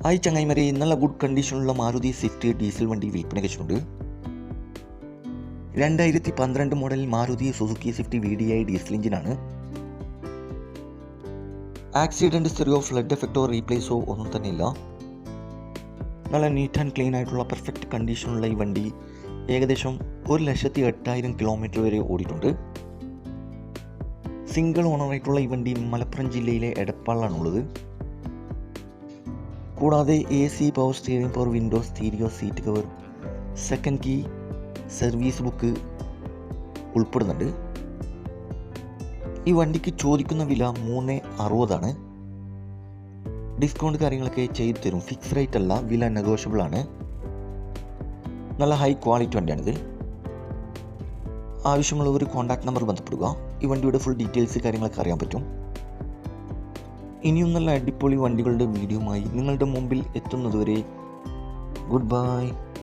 Hi ചങ്ങായിമാരെ, നല്ല good കണ്ടീഷനുള്ള Maruti Swift diesel വണ്ടി വിൽപ്പനയ്ക്ക് വെച്ചിട്ടുണ്ട്. 2012 model Maruti Suzuki Swift VDI diesel എഞ്ചിനാണ്. ആക്സിഡൻറ്റ് ഹിസ്റ്ററിയോ ഫ്ലഡ് എഫക്റ്റോ റീപ്ലേസോ ഒന്നും തന്നെയില്ല. നല്ല നീറ്റ് ആൻഡ് ക്ലീൻ ആയിട്ടുള്ള പെർഫെക്റ്റ് കണ്ടീഷനുള്ള ഈ വണ്ടി ഏകദേശം 1,08,000 കിലോമീറ്റർ വരെ ഓടിയിട്ടുണ്ട്. സിംഗിൾ ഓണറായിട്ടുള്ള ഈ വണ്ടി മലപ്പുറം ജില്ലയിലെ എടപ്പാളിലാണുള്ളത്. കൂടാതെ AC, power steering, power window, stereo, seat cover, second key, service book ഉൾപ്പെടുന്നുണ്ട്. ഈ വണ്ടിക്ക് ചോദിക്കുന്ന വില 360 ആണ്. ഡിസ്കൗണ്ട് കാര്യങ്ങളൊക്കെ ചെയ്തു തരും. ഫിക്സ് റേറ്റ് അല്ല, വില നെഗോഷ്യബിൾ ആണ്. നല്ല ഹൈ ക്വാളിറ്റി വണ്ടിയാണിത്. ആവശ്യമുള്ളവർ കോൺടാക്ട് നമ്പർ ബന്ധപ്പെടുക. ഈ വണ്ടിയുടെ ഫുൾ ഡീറ്റെയിൽസ് കാര്യങ്ങളൊക്കെ അറിയാൻ പറ്റും. ഇനിയും നല്ല അടിപൊളി വണ്ടികളുടെ വീഡിയോയുമായി നിങ്ങളുടെ മുമ്പിൽ എത്തുന്നതുവരെ ഗുഡ് ബൈ.